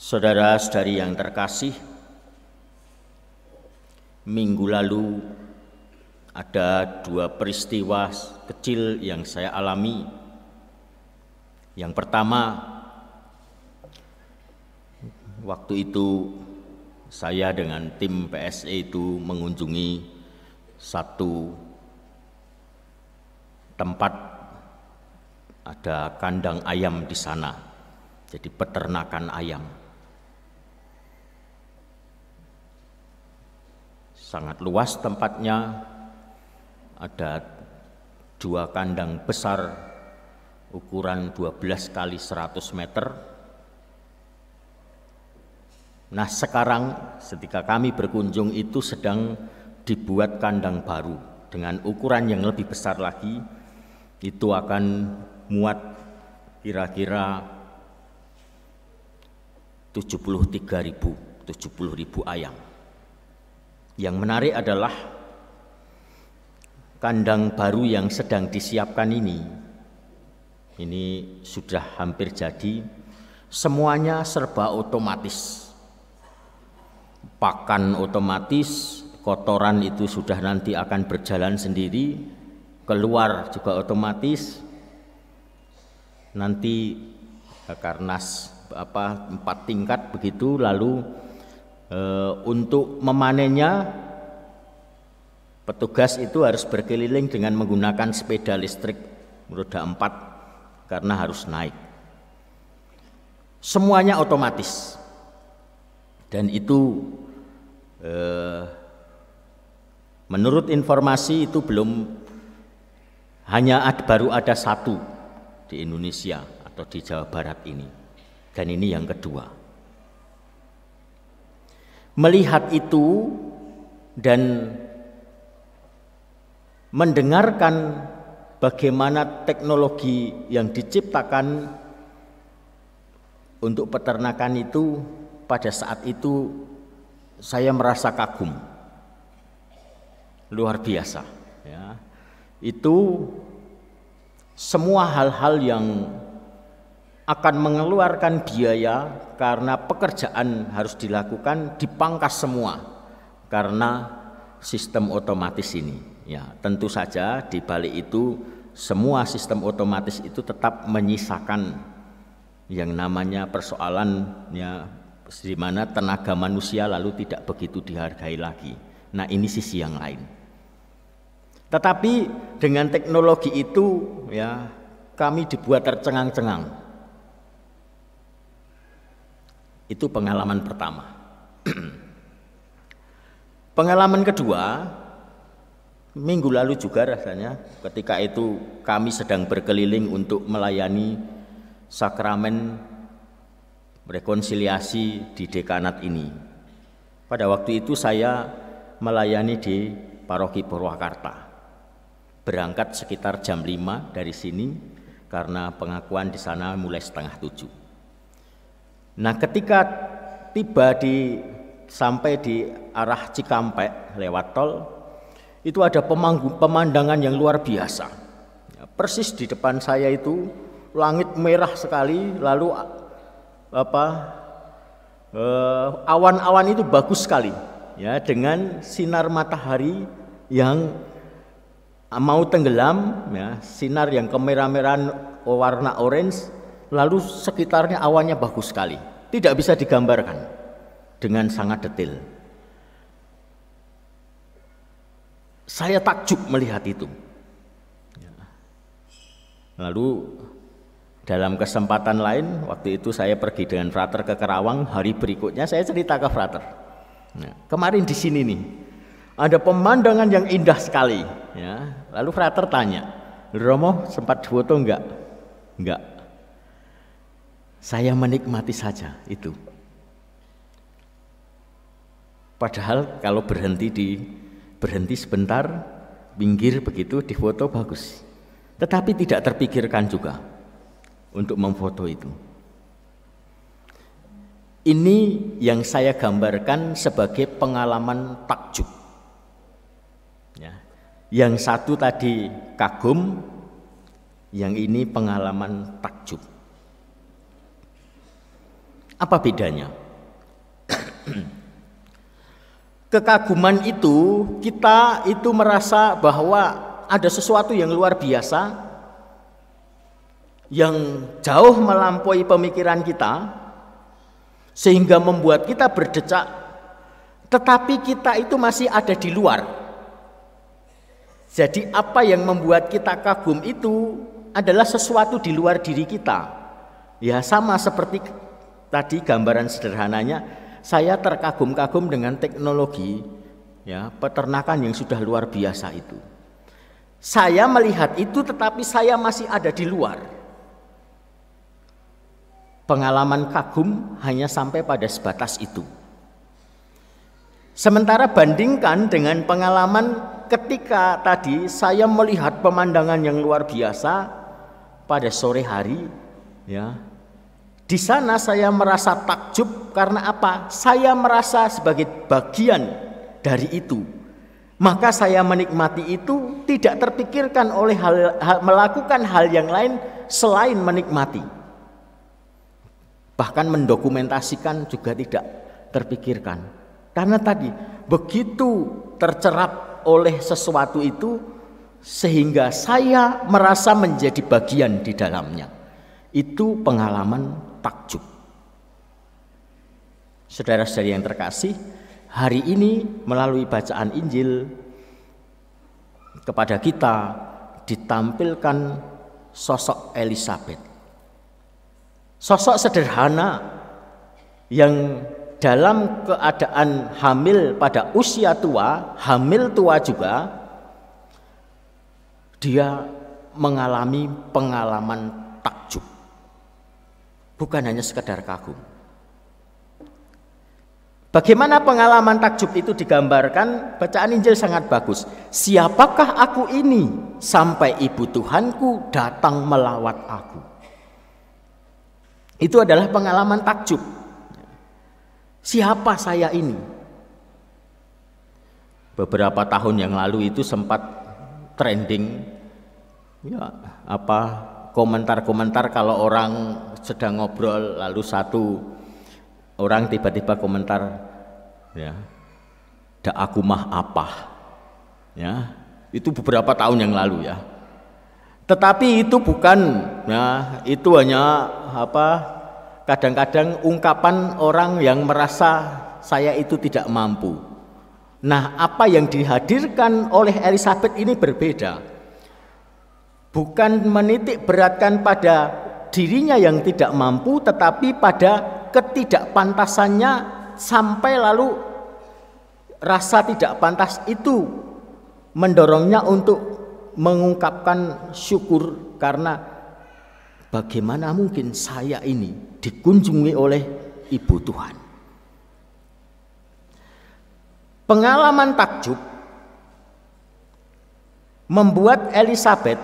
Saudara-saudari yang terkasih, minggu lalu ada dua peristiwa kecil yang saya alami. Yang pertama, waktu itu saya dengan tim PSE itu mengunjungi satu tempat, ada kandang ayam di sana, jadi peternakan ayam. Sangat luas tempatnya, ada dua kandang besar ukuran 12 kali 100 meter. Nah, sekarang ketika kami berkunjung itu sedang dibuat kandang baru dengan ukuran yang lebih besar lagi. Itu akan muat kira-kira 70.000 ayam. Yang menarik adalah kandang baru yang sedang disiapkan ini sudah hampir jadi, semuanya serba otomatis. Pakan otomatis, kotoran itu sudah nanti akan berjalan sendiri, keluar juga otomatis. Nanti karena 4 tingkat begitu, lalu untuk memanennya petugas itu harus berkeliling dengan menggunakan sepeda listrik roda 4 karena harus naik. Semuanya otomatis. Dan itu menurut informasi itu baru ada satu di Indonesia atau di Jawa Barat ini. Dan ini yang kedua. Melihat itu dan mendengarkan bagaimana teknologi yang diciptakan untuk peternakan itu, pada saat itu saya merasa kagum, luar biasa ya. Itu semua hal-hal yang akan mengeluarkan biaya karena pekerjaan harus dilakukan dipangkas semua karena sistem otomatis ini. Ya, tentu saja di balik itu semua sistem otomatis itu tetap menyisakan yang namanya persoalan ya, di mana tenaga manusia lalu tidak begitu dihargai lagi. Nah, ini sisi yang lain. Tetapi dengan teknologi itu ya, kami dibuat tercengang-cengang. Itu pengalaman pertama. Pengalaman kedua, minggu lalu juga rasanya, ketika itu kami sedang berkeliling untuk melayani sakramen rekonsiliasi di dekanat ini. Pada waktu itu saya melayani di Paroki Purwakarta. Berangkat sekitar jam 5 dari sini karena pengakuan di sana mulai 6:30. Nah, ketika sampai di arah Cikampek lewat tol, itu ada pemandangan yang luar biasa. Persis di depan saya itu langit merah sekali, lalu awan-awan itu bagus sekali ya, dengan sinar matahari yang mau tenggelam ya, sinar yang kemerah-merahan warna orange, lalu sekitarnya awannya bagus sekali, tidak bisa digambarkan dengan sangat detail. Saya takjub melihat itu. Lalu dalam kesempatan lain, waktu itu saya pergi dengan frater ke Kerawang, hari berikutnya saya cerita ke frater. Nah, kemarin di sini nih ada pemandangan yang indah sekali. Ya. Lalu frater tanya, Romo sempat foto enggak? Enggak. Saya menikmati saja itu. Padahal kalau berhenti sebentar, pinggir begitu, difoto bagus. Tetapi tidak terpikirkan juga untuk memfoto itu. Ini yang saya gambarkan sebagai pengalaman takjub. Ya. Yang satu tadi kagum, yang ini pengalaman takjub. Apa bedanya? Kekaguman itu, kita itu merasa bahwa ada sesuatu yang luar biasa, yang jauh melampaui pemikiran kita, sehingga membuat kita berdecak, tetapi kita itu masih ada di luar. Jadi apa yang membuat kita kagum itu adalah sesuatu di luar diri kita. Ya sama seperti tadi gambaran sederhananya, saya terkagum-kagum dengan teknologi ya, peternakan yang sudah luar biasa itu. Saya melihat itu tetapi saya masih ada di luar. Pengalaman kagum hanya sampai pada sebatas itu. Sementara bandingkan dengan pengalaman ketika tadi saya melihat pemandangan yang luar biasa pada sore hari ya. Di sana saya merasa takjub karena apa? Saya merasa sebagai bagian dari itu. Maka saya menikmati itu, tidak terpikirkan oleh melakukan hal yang lain selain menikmati. Bahkan mendokumentasikan juga tidak terpikirkan. Karena tadi begitu tercerap oleh sesuatu itu sehingga saya merasa menjadi bagian di dalamnya. Itu pengalaman takjub. Saudara-saudari yang terkasih, hari ini melalui bacaan Injil kepada kita ditampilkan sosok Elisabet. Sosok sederhana yang dalam keadaan hamil pada usia tua, hamil tua juga, dia mengalami pengalaman takjub. Bukan hanya sekedar kagum. Bagaimana pengalaman takjub itu digambarkan? Bacaan Injil sangat bagus. Siapakah aku ini sampai ibu Tuhanku datang melawat aku? Itu adalah pengalaman takjub. Siapa saya ini? Beberapa tahun yang lalu itu sempat trending ya, komentar-komentar kalau orang sedang ngobrol lalu satu orang tiba-tiba komentar ya, "Da aku mah apa?" Ya, itu beberapa tahun yang lalu ya. Tetapi itu bukan ya, itu hanya kadang-kadang ungkapan orang yang merasa saya itu tidak mampu. Nah, apa yang dihadirkan oleh Elisabet ini berbeda. Bukan menitik beratkan pada dirinya yang tidak mampu, tetapi pada ketidakpantasannya sampai lalu rasa tidak pantas itu mendorongnya untuk mengungkapkan syukur karena bagaimana mungkin saya ini dikunjungi oleh Ibu Tuhan. Pengalaman takjub membuat Elisabet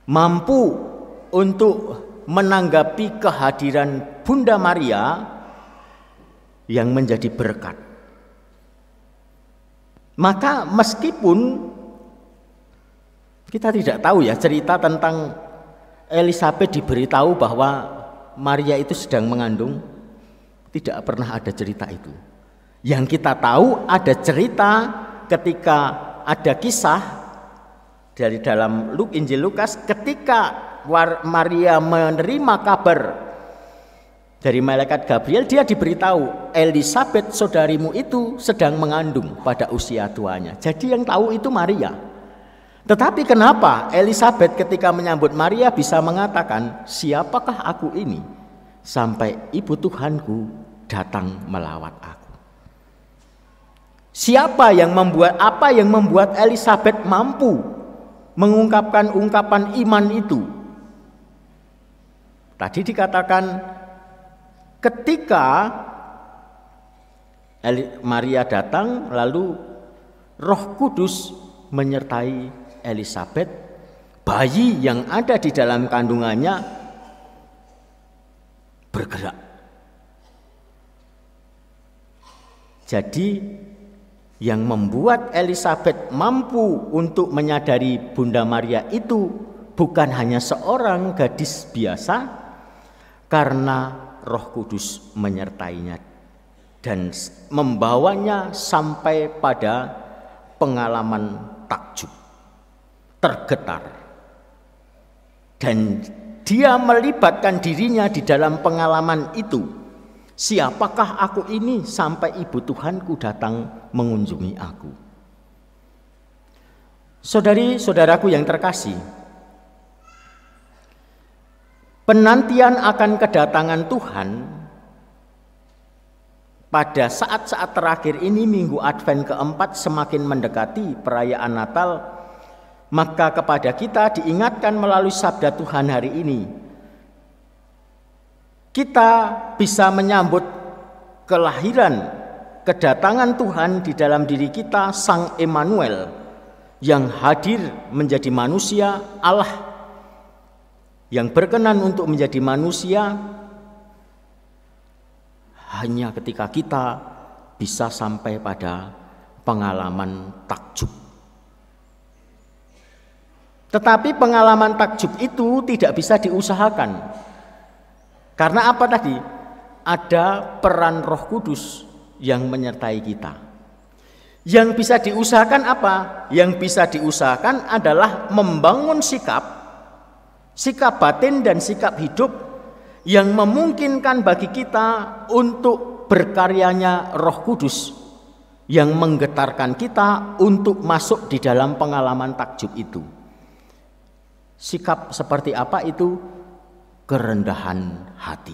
mampu untuk menanggapi kehadiran Bunda Maria yang menjadi berkat. Maka meskipun kita tidak tahu ya cerita tentang Elisabet diberitahu bahwa Maria itu sedang mengandung, tidak pernah ada cerita itu. Yang kita tahu ada cerita ketika ada kisah dari dalam Injil Lukas ketika Maria menerima kabar dari malaikat Gabriel, dia diberitahu Elisabet saudarimu itu sedang mengandung pada usia tuanya. Jadi yang tahu itu Maria. Tetapi kenapa Elisabet ketika menyambut Maria bisa mengatakan, siapakah aku ini sampai ibu Tuhanku datang melawat aku? Siapa yang apa yang membuat Elisabet mampu mengungkapkan ungkapan iman itu? Tadi dikatakan ketika Maria datang lalu Roh Kudus menyertai Elisabet, bayi yang ada di dalam kandungannya bergerak. Jadi yang membuat Elisabet mampu untuk menyadari Bunda Maria itu bukan hanya seorang gadis biasa, karena Roh Kudus menyertainya dan membawanya sampai pada pengalaman takjub, tergetar, dan dia melibatkan dirinya di dalam pengalaman itu. Siapakah aku ini sampai ibu Tuhanku datang mengunjungi aku? Saudari-saudaraku yang terkasih, penantian akan kedatangan Tuhan pada saat-saat terakhir ini, minggu Advent keempat, semakin mendekati perayaan Natal, maka kepada kita diingatkan melalui sabda Tuhan hari ini, kita bisa menyambut kelahiran, kedatangan Tuhan di dalam diri kita, Sang Immanuel, yang hadir menjadi manusia, Allah yang berkenan untuk menjadi manusia, hanya ketika kita bisa sampai pada pengalaman takjub. Tetapi pengalaman takjub itu tidak bisa diusahakan. Karena apa tadi? Ada peran Roh Kudus yang menyertai kita. Yang bisa diusahakan apa? Yang bisa diusahakan adalah membangun sikap batin dan sikap hidup yang memungkinkan bagi kita untuk berkaryanya Roh Kudus yang menggetarkan kita untuk masuk di dalam pengalaman takjub itu. Sikap seperti apa itu? Kerendahan hati.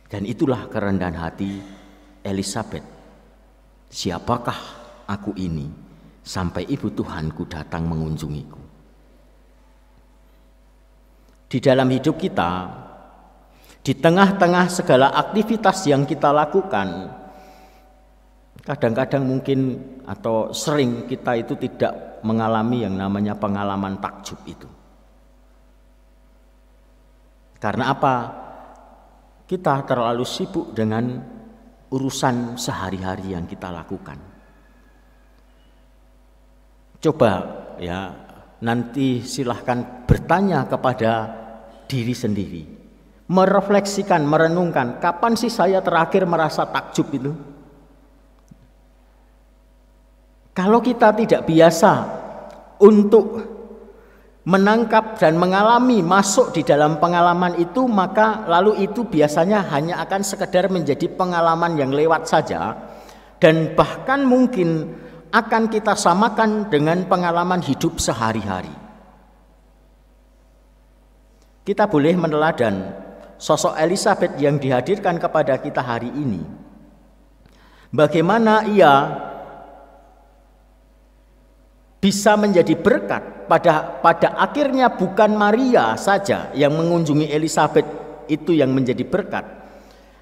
Dan itulah kerendahan hati Elisabet. Siapakah aku ini sampai ibu Tuhanku datang mengunjungiku? Di dalam hidup kita, di tengah-tengah segala aktivitas yang kita lakukan, kadang-kadang mungkin atau sering kita itu tidak mengalami yang namanya pengalaman takjub itu. Karena apa? Kita terlalu sibuk dengan urusan sehari-hari yang kita lakukan. Coba ya, nanti silahkan bertanya kepada diri sendiri, merefleksikan, merenungkan, kapan sih saya terakhir merasa takjub itu? Kalau kita tidak biasa untuk menangkap dan mengalami, masuk di dalam pengalaman itu, maka lalu itu biasanya hanya akan sekedar menjadi pengalaman yang lewat saja, dan bahkan mungkin akan kita samakan dengan pengalaman hidup sehari-hari. Kita boleh meneladan sosok Elisabet yang dihadirkan kepada kita hari ini. Bagaimana ia bisa menjadi berkat, pada akhirnya bukan Maria saja yang mengunjungi Elisabet itu yang menjadi berkat,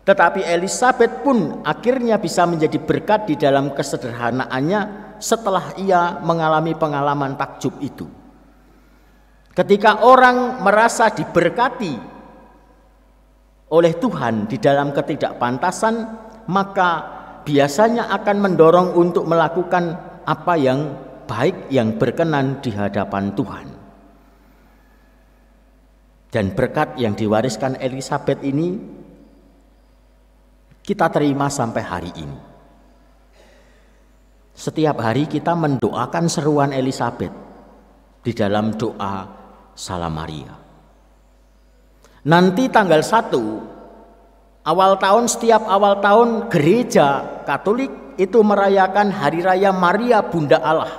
tetapi Elisabet pun akhirnya bisa menjadi berkat di dalam kesederhanaannya setelah ia mengalami pengalaman takjub itu. Ketika orang merasa diberkati oleh Tuhan di dalam ketidakpantasan, maka biasanya akan mendorong untuk melakukan apa yang baik, yang berkenan di hadapan Tuhan. Dan berkat yang diwariskan Elisabet ini kita terima sampai hari ini. Setiap hari kita mendoakan seruan Elisabet di dalam doa Salam Maria. Nanti tanggal 1 awal tahun, setiap awal tahun gereja Katolik itu merayakan Hari Raya Maria Bunda Allah.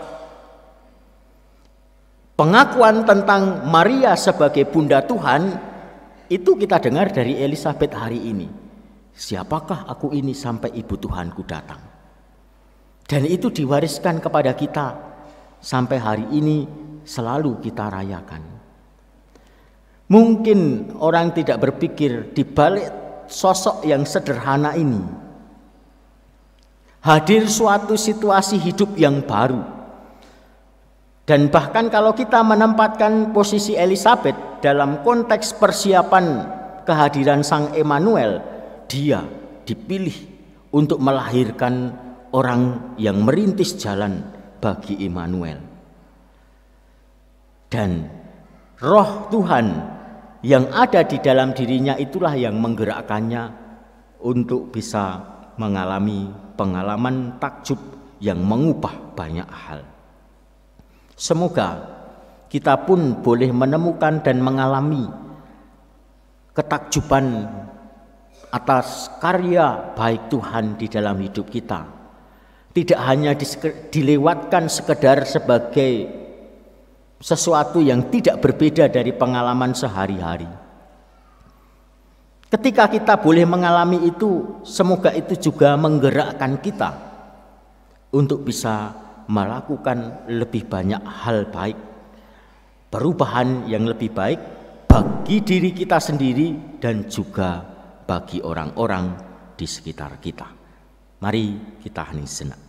Pengakuan tentang Maria sebagai Bunda Tuhan itu kita dengar dari Elisabet hari ini. Siapakah aku ini sampai ibu Tuhanku datang? Dan itu diwariskan kepada kita sampai hari ini, selalu kita rayakan. Mungkin orang tidak berpikir di balik sosok yang sederhana ini hadir suatu situasi hidup yang baru. Dan bahkan kalau kita menempatkan posisi Elisabet dalam konteks persiapan kehadiran Sang Immanuel, dia dipilih untuk melahirkan orang yang merintis jalan bagi Immanuel. Dan Roh Tuhan yang ada di dalam dirinya itulah yang menggerakkannya untuk bisa mengalami pengalaman takjub yang mengubah banyak hal. Semoga kita pun boleh menemukan dan mengalami ketakjuban atas karya baik Tuhan di dalam hidup kita. Tidak hanya dilewatkan sekedar sebagai sesuatu yang tidak berbeda dari pengalaman sehari-hari. Ketika kita boleh mengalami itu, semoga itu juga menggerakkan kita untuk bisa melakukan lebih banyak hal baik, perubahan yang lebih baik bagi diri kita sendiri dan juga bagi orang-orang di sekitar kita. Mari kita hening sejenak.